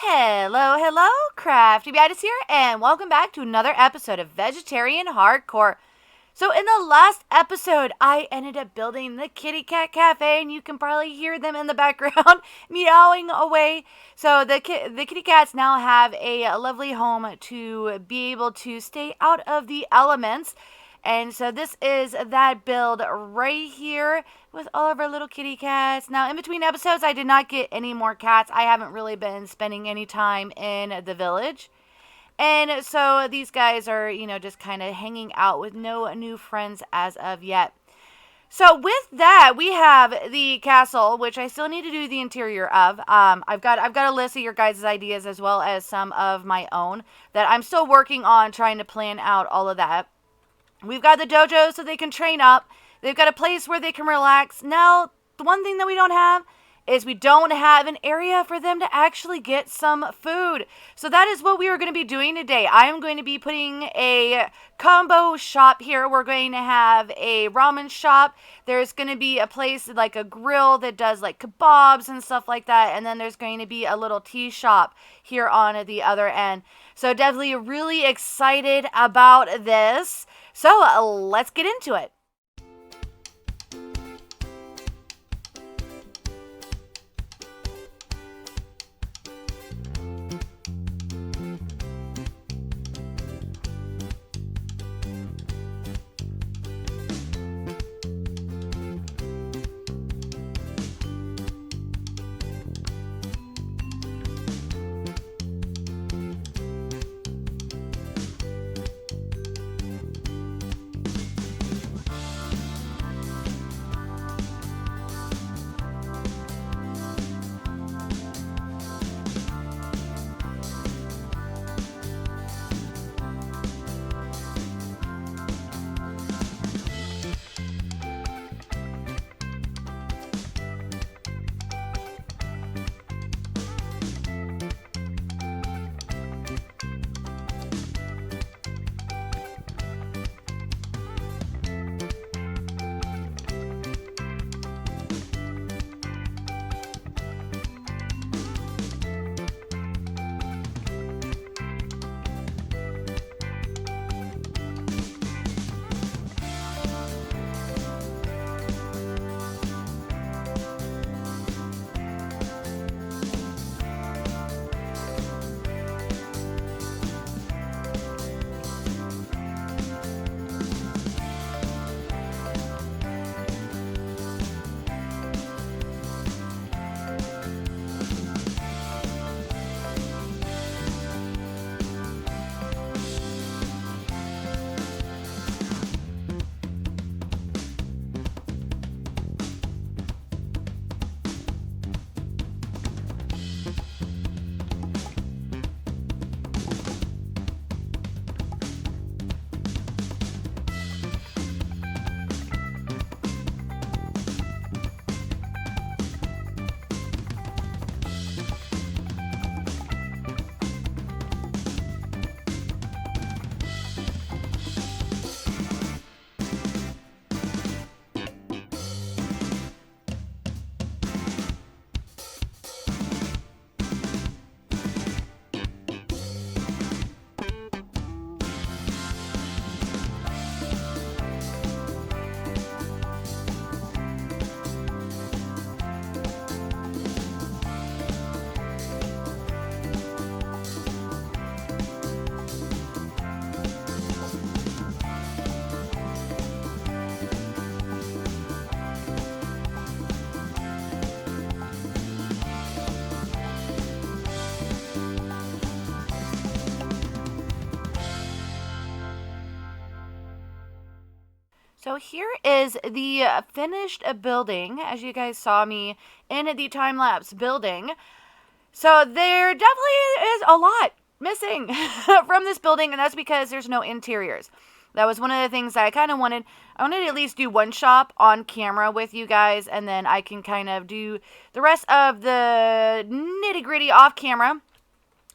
Hello, hello, CraftingMantis here, and welcome back to another episode of Vegetarian Hardcore. So in the last episode, I ended up building the kitty cat cafe, and you can probably hear them in the background meowing away. So the kitty cats now have a lovely home to be able to stay out of the elements. And so this is that build right here with all of our little kitty cats. Now, in between episodes, I did not get any more cats. I haven't really been spending any time in the village. And so these guys are, just kind of hanging out with no new friends as of yet. So with that, we have the castle, which I still need to do the interior of. I've got a list of your guys' ideas as well as some of my own that I'm still working on trying to plan out all of that. We've got the dojo so they can train up. They've got a place where they can relax. Now, the one thing that we don't have is we don't have an area for them to actually get some food. So that is what we are going to be doing today. I am going to be putting a combo shop here. We're going to have a ramen shop. There's going to be a place like a grill that does like kebabs and stuff like that. And then there's going to be a little tea shop here on the other end. So definitely really excited about this. So let's get into it. So here is the finished building, as you guys saw me in the time-lapse building. So there definitely is a lot missing from this building, and that's because there's no interiors. That was one of the things that I kind of wanted. I wanted to at least do one shop on camera with you guys, and then I can kind of do the rest of the nitty-gritty off camera.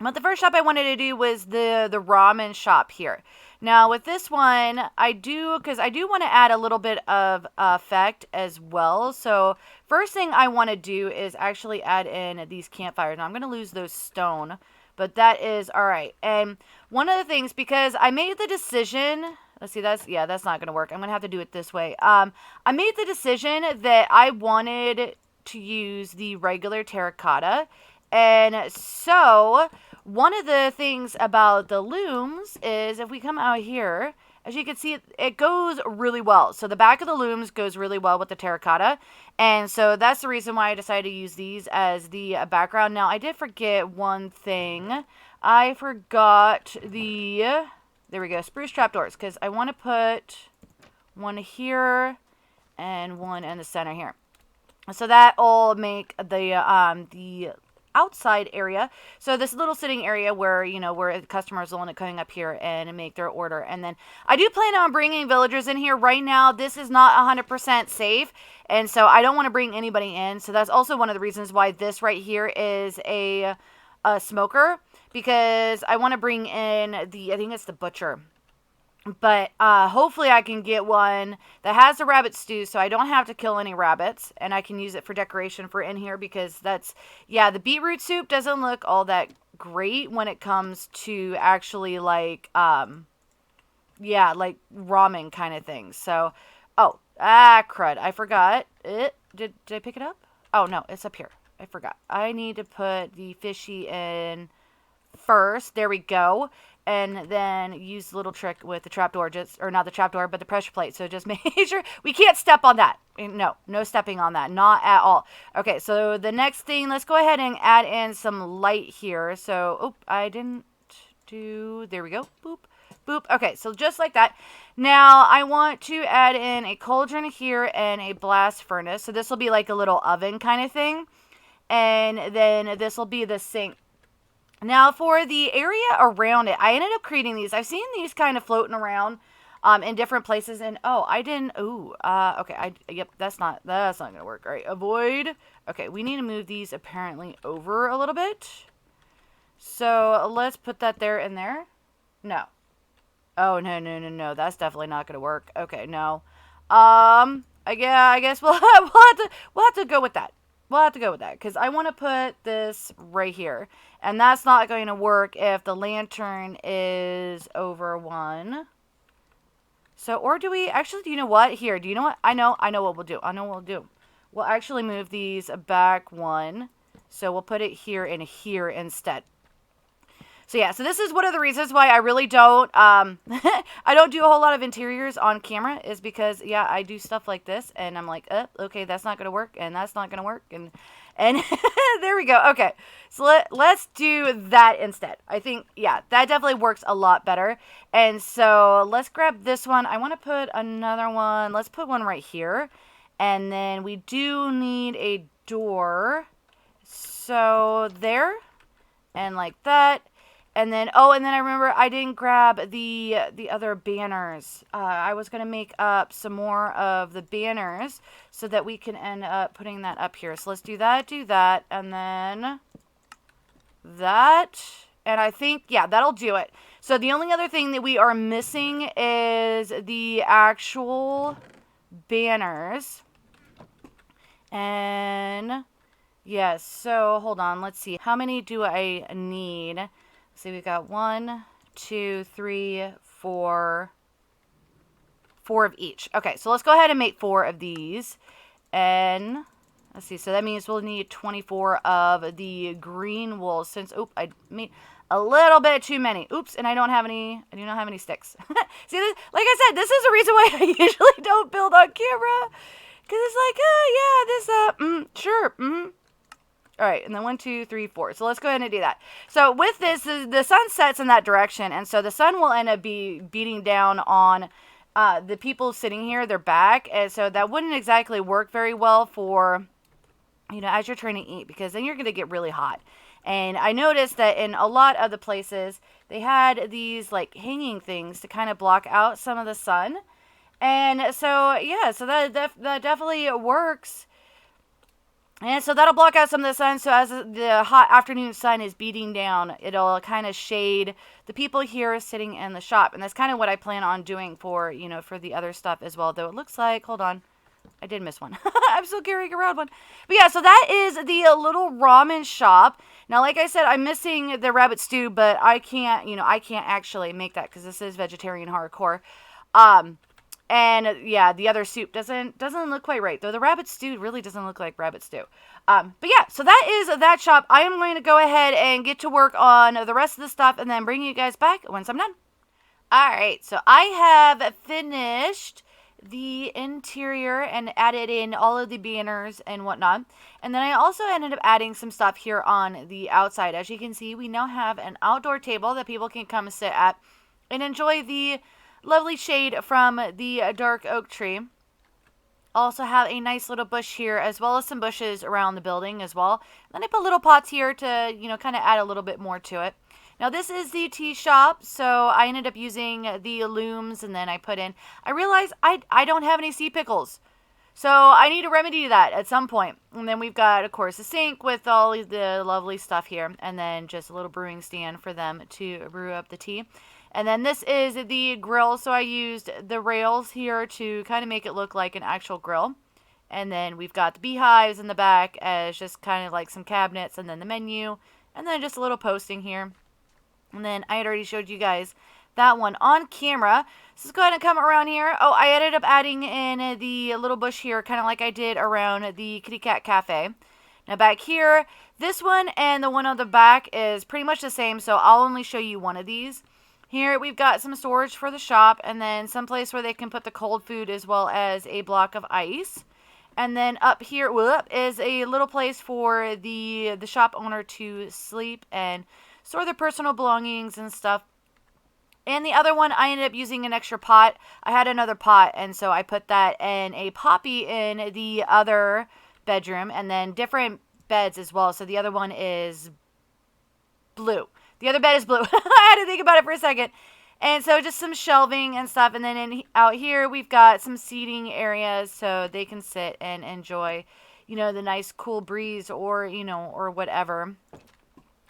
But the first shop I wanted to do was the ramen shop here. Now with this one, because I do want to add a little bit of effect as well. So first thing I want to do is actually add in these campfires. Now I'm going to lose those stone, but that is all right. And one of the things, because I made the decision, let's see, that's not going to work. I'm going to have to do it this way. I made the decision that I wanted to use the regular terracotta. And so one of the things about the looms is if we come out here, as you can see, it goes really well. So the back of the looms goes really well with the terracotta. And so that's the reason why I decided to use these as the background. Now, I did forget one thing. I forgot there we go, spruce trapdoors, because I want to put one here and one in the center here. So that'll make the outside area. So this little sitting area where, where the customers will end up coming up here and make their order. And then I do plan on bringing villagers in here. Right now, this is not 100% safe. And so I don't want to bring anybody in. So that's also one of the reasons why this right here is a smoker. Because I want to bring in I think it's the butcher. But hopefully I can get one that has a rabbit stew so I don't have to kill any rabbits. And I can use it for decoration for in here because the beetroot soup doesn't look all that great when it comes to actually like ramen kind of things. So, crud. I forgot. Did I pick it up? Oh, no, it's up here. I forgot. I need to put the fishy in first. There we go. And then use the little trick with the trapdoor, not the trapdoor, but the pressure plate. So just make sure we can't step on that. No stepping on that, not at all. Okay, so the next thing, let's go ahead and add in some light here. So, I didn't do, there we go, boop, boop. Okay, so just like that. Now, I want to add in a cauldron here and a blast furnace. So this will be like a little oven kind of thing. And then this will be the sink. Now, for the area around it, I ended up creating these. I've seen these kind of floating around in different places. And, yep, that's not going to work. All right, avoid. Okay, we need to move these apparently over a little bit. So, let's put that there and there. No. Oh, no. That's definitely not going to work. Okay, no. I guess we'll have to go with that. We'll have to go with that because I want to put this right here. And that's not going to work if the lantern is over one. So, or do we actually, do you know what? Here, do you know what? I know what we'll do. We'll actually move these back one. So we'll put it here and here instead. So yeah, so this is one of the reasons why I really don't, I don't do a whole lot of interiors on camera is because, yeah, I do stuff like this and I'm like, okay, that's not going to work and that's not going to work. And there we go. Okay, so let's do that instead. I think, yeah, that definitely works a lot better. And so let's grab this one. I want to put another one. Let's put one right here. And then we do need a door. So there and like that. And then, I remember I didn't grab the other banners. I was going to make up some more of the banners so that we can end up putting that up here. So let's do that, and then that. And I think, yeah, that'll do it. So the only other thing that we are missing is the actual banners. And, yes, so hold on. Let's see. How many do I need? So we've got 1, 2, 3, 4 of each. Okay, so let's go ahead and make 4 of these. And let's see, so that means we'll need 24 of the green wool since, I made a little bit too many. Oops, and I do not have any sticks. See, this, like I said, this is the reason why I usually don't build on camera. Because it's like, sure, All right, and then 1, 2, 3, 4. So let's go ahead and do that. So with this, the sun sets in that direction, and so the sun will end up beating down on the people sitting here, their back, and so that wouldn't exactly work very well for, as you're trying to eat, because then you're going to get really hot. And I noticed that in a lot of the places, they had these, like, hanging things to kind of block out some of the sun. And so, yeah, so that definitely works. And so that'll block out some of the sun. So as the hot afternoon sun is beating down, it'll kind of shade the people here sitting in the shop. And that's kind of what I plan on doing for, for the other stuff as well. Though it looks like, hold on, I did miss one. I'm still carrying around one. But yeah, so that is the little ramen shop. Now, like I said, I'm missing the rabbit stew, but I can't, I can't actually make that because this is vegetarian hardcore. And yeah, the other soup doesn't look quite right, though the rabbit stew really doesn't look like rabbit stew. But yeah, so that is that shop. I am going to go ahead and get to work on the rest of the stuff and then bring you guys back once I'm done. Alright, so I have finished the interior and added in all of the banners and whatnot. And then I also ended up adding some stuff here on the outside. As you can see, we now have an outdoor table that people can come sit at and enjoy the lovely shade from the dark oak tree. Also have a nice little bush here, as well as some bushes around the building as well. Then I put little pots here to, kind of add a little bit more to it. Now this is the tea shop, so I ended up using the looms, and then I realized I don't have any sea pickles. So I need to remedy that at some point. And then we've got, of course, a sink with all the lovely stuff here, and then just a little brewing stand for them to brew up the tea. And then this is the grill, so I used the rails here to kind of make it look like an actual grill. And then we've got the beehives in the back as just kind of like some cabinets, and then the menu, and then just a little posting here. And then I had already showed you guys that one on camera. So let's go ahead and come around here. Oh, I ended up adding in the little bush here, kind of like I did around the Kitty Cat Cafe. Now back here, this one and the one on the back is pretty much the same, so I'll only show you one of these. Here we've got some storage for the shop, and then some place where they can put the cold food as well as a block of ice. And then up here is a little place for the shop owner to sleep and store their personal belongings and stuff. And the other one, I ended up using an extra pot. I had another pot, and so I put that in a poppy in the other bedroom, and then different beds as well. So the other one is blue. The other bed is blue. I had to think about it for a second. And so just some shelving and stuff. And then out here, we've got some seating areas so they can sit and enjoy, the nice cool breeze or, or whatever.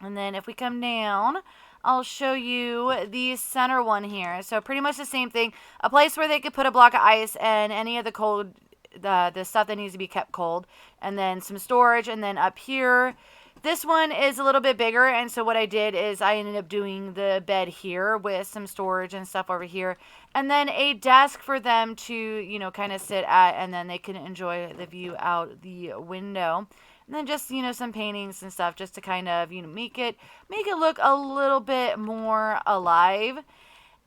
And then if we come down, I'll show you the center one here. So pretty much the same thing. A place where they could put a block of ice and any of the cold, the stuff that needs to be kept cold. And then some storage. And then up here, this one is a little bit bigger. And so what I did is I ended up doing the bed here with some storage and stuff over here. And then a desk for them to, kind of sit at. And then they can enjoy the view out the window. And then just, some paintings and stuff just to kind of, make it look a little bit more alive.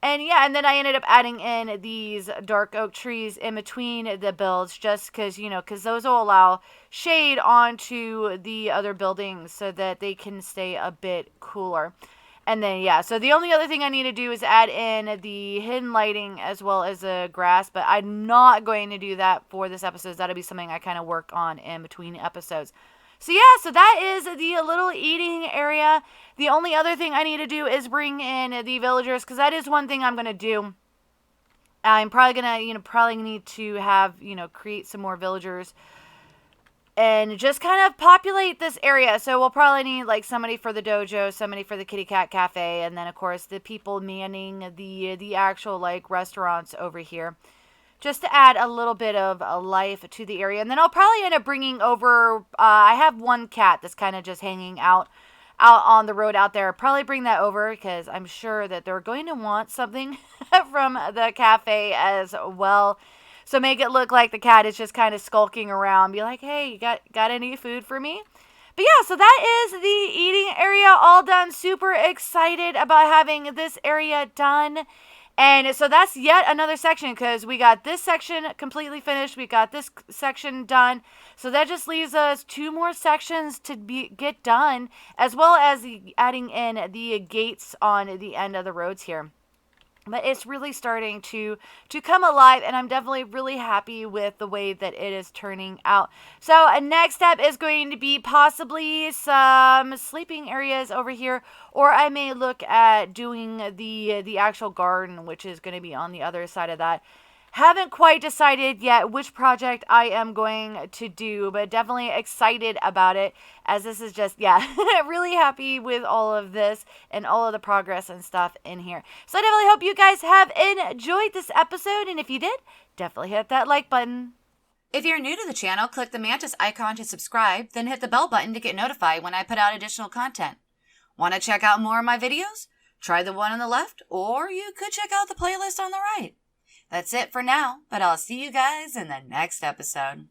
And yeah, and then I ended up adding in these dark oak trees in between the builds just because, because those will allow shade onto the other buildings so that they can stay a bit cooler. And then, yeah, so the only other thing I need to do is add in the hidden lighting as well as the grass, but I'm not going to do that for this episode. That'll be something I kind of work on in between episodes. So yeah, so that is the little eating area. The only other thing I need to do is bring in the villagers, because that is one thing I'm going to do. I'm probably going to, probably need to have, create some more villagers and just kind of populate this area. So we'll probably need like somebody for the dojo, somebody for the Kitty Cat Cafe, and then of course the people manning the actual like restaurants over here, just to add a little bit of a life to the area. And then I'll probably end up bringing over, I have one cat that's kind of just hanging out on the road out there. Probably bring that over because I'm sure that they're going to want something from the cafe as well. So make it look like the cat is just kind of skulking around. Be like, hey, you got any food for me? But yeah, so that is the eating area all done. Super excited about having this area done. And so that's yet another section because we got this section completely finished. We got this section done. So that just leaves us 2 more sections to get done, as well as adding in the gates on the end of the roads here. But it's really starting to come alive, and I'm definitely really happy with the way that it is turning out. So next step is going to be possibly some sleeping areas over here, or I may look at doing the actual garden, which is going to be on the other side of that. Haven't quite decided yet which project I am going to do, but definitely excited about it, as this is just, really happy with all of this and all of the progress and stuff in here. So I definitely hope you guys have enjoyed this episode, and if you did, definitely hit that like button. If you're new to the channel, click the Mantis icon to subscribe, then hit the bell button to get notified when I put out additional content. Want to check out more of my videos? Try the one on the left, or you could check out the playlist on the right. That's it for now, but I'll see you guys in the next episode.